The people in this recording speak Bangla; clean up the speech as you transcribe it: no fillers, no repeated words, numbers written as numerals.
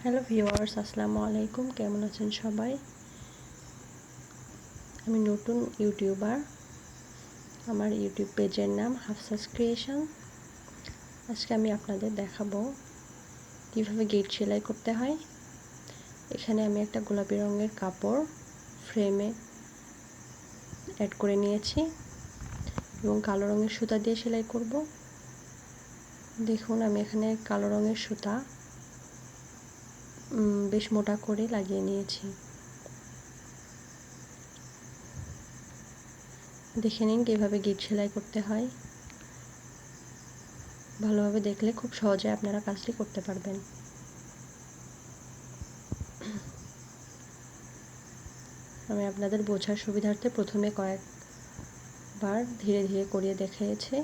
হ্যালো ভিউয়ার্স, আসসালামু আলাইকুম। কেমন আছেন সবাই? আমি নতুন ইউটিউবার। আমার ইউটিউব পেজের নাম হাফসাস ক্রিয়েশন। আজকে আমি আপনাদের দেখাবো কিভাবে গেট সেলাই করতে হয়। এখানে আমি একটা গোলাপি রঙের কাপড় ফ্রেমে অ্যাড করে নিয়েছি এবং কালো রঙের সুতা দিয়ে সেলাই করব। দেখুন, আমি এখানে কালো রঙের সুতা বেশ মোটা করে লাগিয়ে নিয়েছি। দেখে নিন কীভাবে গিট সেলাই করতে হয়। ভালোভাবে দেখলে খুব সহজে আপনারা কাজটি করতে পারবেন। আমি আপনাদের বোঝার সুবিধার্থে প্রথমে কয়েকবার ধীরে ধীরে করিয়ে দেখিয়েছি।